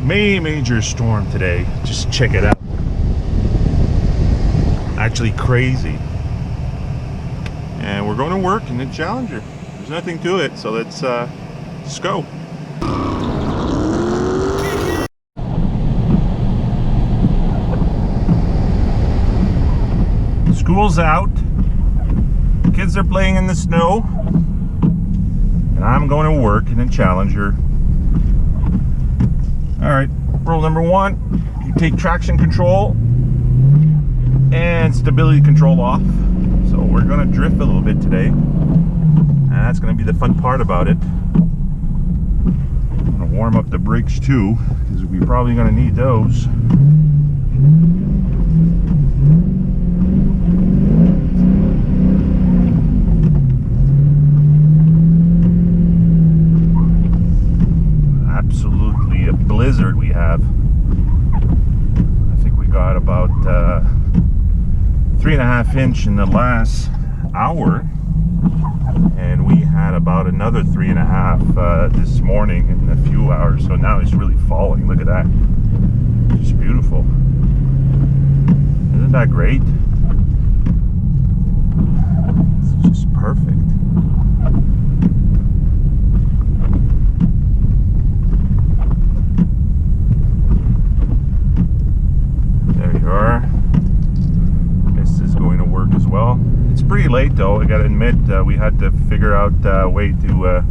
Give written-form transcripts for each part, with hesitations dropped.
Major storm today. Just check it out. Actually crazy. And we're going to work in the Challenger. There's nothing to it, so let's go. School's out. Kids are playing in the snow. And I'm going to work in the Challenger. Alright, rule number one, you take traction control and stability control off. So we're going to drift a little bit today. And that's going to be the fun part about it. I'm going to warm up the brakes too, because we're probably going to need those. Absolutely a blizzard we have. I think we got about 3.5 inches in the last hour, and we had about another 3.5 this morning in a few hours. So now it's really falling. Look at that. It's beautiful. Isn't that great? It's just perfect. Well, it's pretty late though. I gotta admit, we had to figure out a way to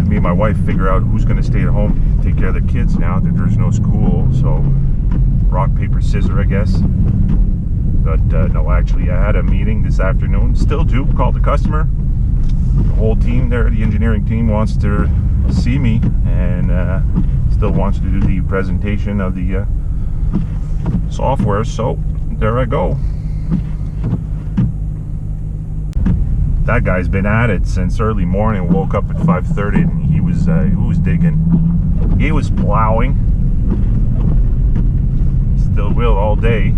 me and my wife figure out who's gonna stay at home, take care of the kids now that there's no school. So rock, paper, scissors, I guess. But no, actually I had a meeting this afternoon, still do, called the customer. The whole team there, the engineering team, wants to see me and still wants to do the presentation of the software. So there I go. That guy's been at it since early morning. Woke up at 5:30 and he was digging. He was plowing. Still will all day.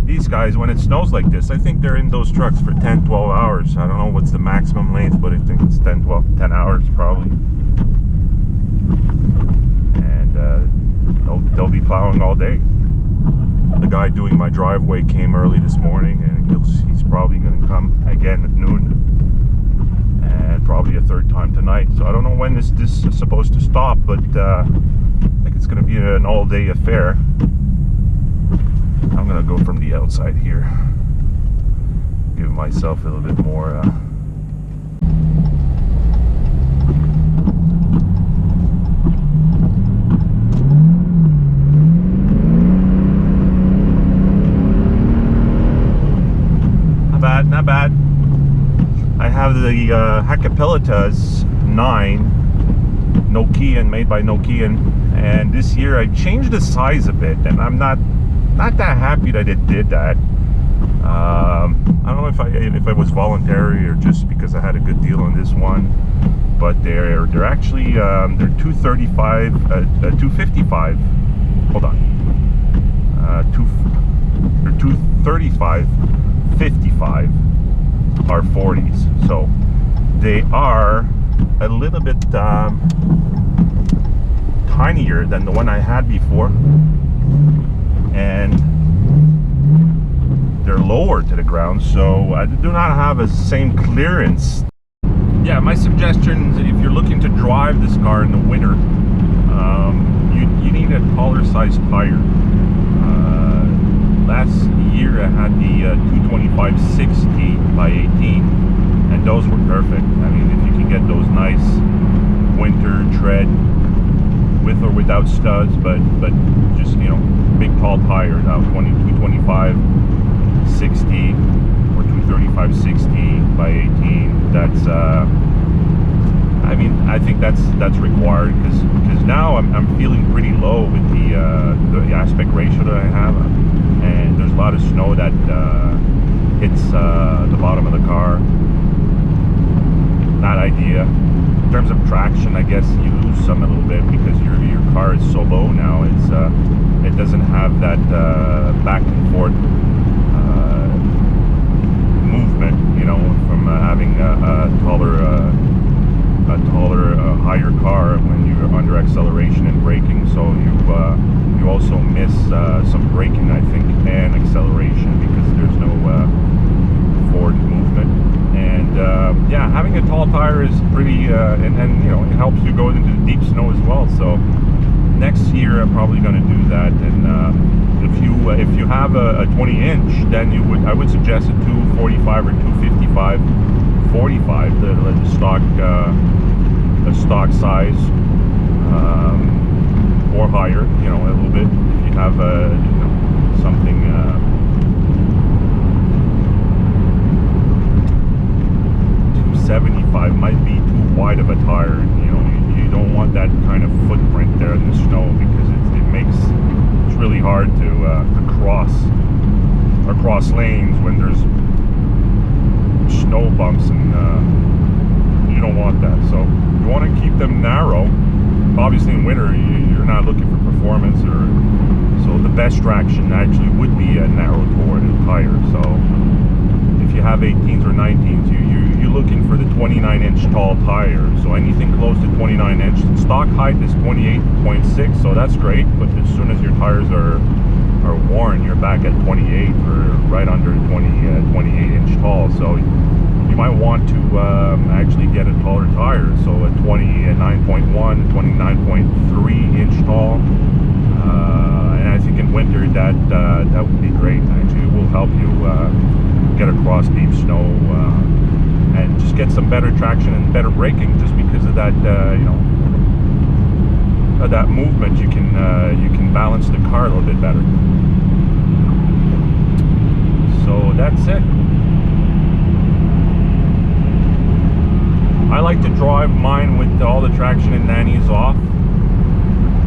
These guys, when it snows like this, I think they're in those trucks for 10-12 hours. I don't know what's the maximum length, but I think it's 10 hours probably. And they'll be plowing all day. The guy doing my driveway came early this morning, and he's probably going to come again at noon, and probably a third time tonight. So I don't know when this is supposed to stop, but I think it's going to be an all-day affair. I'm going to go from the outside here, give myself a little bit more not bad. I have the Hakkapeliitas 9 Nokian, made by Nokian, and this year I changed the size a bit, and I'm not that happy that it did that. I don't know if I was voluntary or just because I had a good deal on this one, but they're actually they're 255. Hold on, they're 235. 55 are 40s, so they are a little bit tinier than the one I had before, and they're lower to the ground, so I do not have the same clearance. Yeah, my suggestion is if you're looking to drive this car in the winter, you need a taller size tire. Last year I had the 225/60 by 18, and those were perfect. I mean, if you can get those nice winter tread with or without studs, but just, you know, big tall tire. Now 225/60 or 235/60 by 18. That's I mean, I think that's required, because now I'm feeling pretty low with the aspect ratio that I have, and there's a lot of snow that hits the bottom of the car. Not ideal. In terms of traction, I guess you lose some a little bit because your car is so low now. It doesn't have that back and forth movement, you know, from having a taller higher car when you're under acceleration and braking, so you also miss some braking, I think, and acceleration because there's no forward movement. And yeah, having a tall tire is pretty, and you know, it helps you go into the deep snow as well. So next year I'm probably going to do that. And if you have a 20-inch, then I would suggest a 245 or 255, 45, the stock size, or higher, you know, a little bit. If you have you know, something. 275 might be too wide of a tire. You know, you don't want that kind of footprint there in the snow, because it's really hard to cross lanes when there's snow bumps, and you don't want that. So you want to keep them narrow. Obviously in winter you're not looking for performance, so the best traction actually would be a narrow tire. So if you have 18s or 19s, you're looking for the 29-inch tall tire. So anything close to 29-inch. Stock height is 28.6, so that's great. But as soon as your tires are worn, you're back at 28 or right under 28-inch tall. So you might want to actually get a taller tire. So a 29.1, 29.3-inch tall. And I think in winter that would be great. Actually, it will help you get across deep snow, and just get some better traction and better braking, just because of that, you know, that movement. You can balance the car a little bit better. So that's it. I like to drive mine with all the traction and nannies off.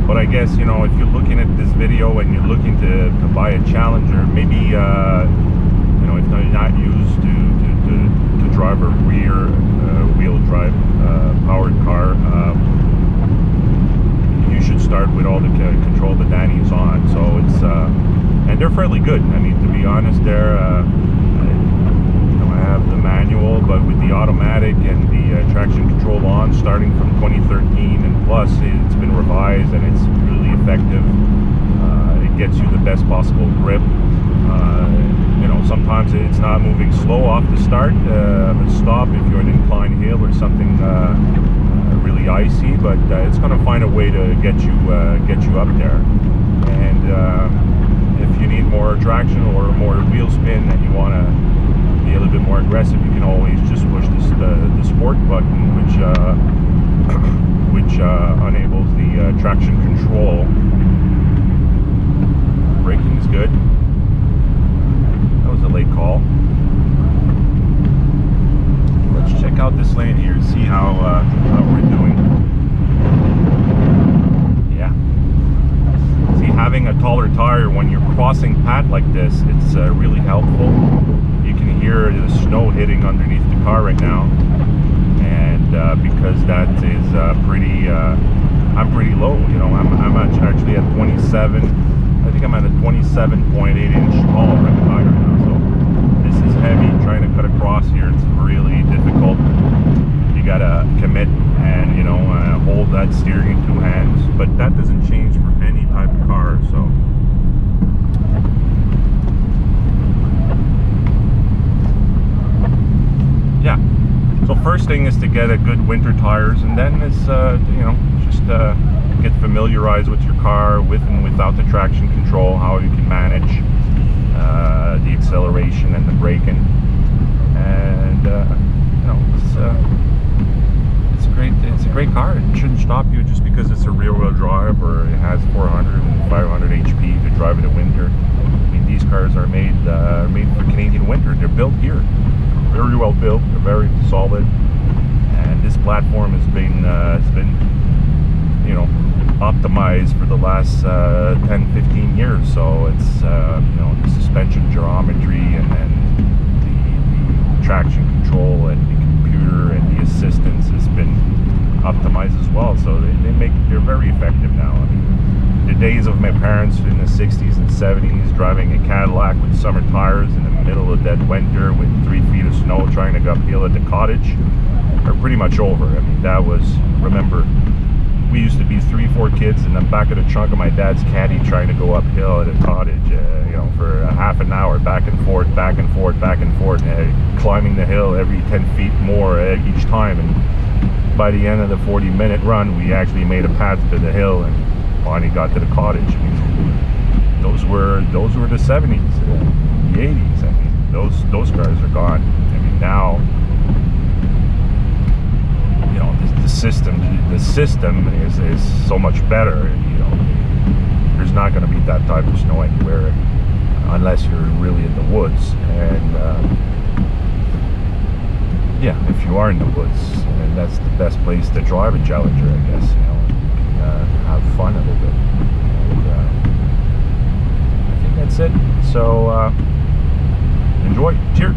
But I guess, you know, if you're looking at this video and you're looking to buy a Challenger, maybe you know, if you're not used to drive a rear wheel drive powered car, you should start with all the control the nannies on. So it's and they're fairly good. I mean, to be honest, they're you know, I have the manual, but with the automatic and the traction control on, starting from 2013 and plus, it's been revised and it's really effective. It gets you the best possible grip. You know, sometimes it's not moving slow off the start, but stop if you're in an inclined hill or something really icy. But it's going to find a way to get you up there. And if you need more traction or more wheel spin and you want to be a little bit more aggressive, you can always just push the sport button, which enables the traction control. Braking is good. That was a late call. Let's check out this lane here and see how we're doing. Yeah. See, having a taller tire when you're crossing pad like this, it's really helpful. You can hear the snow hitting underneath the car right now, and because that is pretty, I'm pretty low. You know, I'm actually at 27. I think I'm at a 27.8-inch tall rim tire now. So this is heavy. Trying to cut across here, it's really difficult. You gotta commit and, you know, hold that steering in two hands. But that doesn't change for any type of car. So. Yeah, so first thing is to get a good winter tires, and then it's you know, just get familiarized with your car with and without the traction control, how you can manage the acceleration and the braking, and you know, it's a great car. It shouldn't stop you just because it's a rear-wheel drive or it has 400 and 500 HP to drive in the winter. I mean, these cars are made for Canadian winter. They're built here. Very well built, they're very solid, and this platform has been you know, optimized for the last 10-15 years. So it's you know, the suspension geometry and then the traction control and the computer and the assistance has been optimized as well. So they're very effective now. I mean, the days of my parents in the 60s and 70s driving a Cadillac with summer tires in the middle of dead winter with 3 feet of snow trying to go uphill at the cottage are pretty much over. I mean, that was remember we used to be 3-4 kids in the back of the trunk of my dad's caddy trying to go uphill at a cottage, you know, for a half an hour, back and forth, climbing the hill every 10 feet more each time. And by the end of the 40-minute run, we actually made a path to the hill and finally got to the cottage. I mean, those were the 70s, the 80s. I mean, those cars are gone. I mean, now, you know, the system is so much better. You know, there's not going to be that type of snow anywhere unless you're really in the woods. And yeah, if you are in the woods, and that's the best place to drive a Challenger, I guess. You know, you can have fun a little bit. And, I think that's it. So enjoy. Cheers.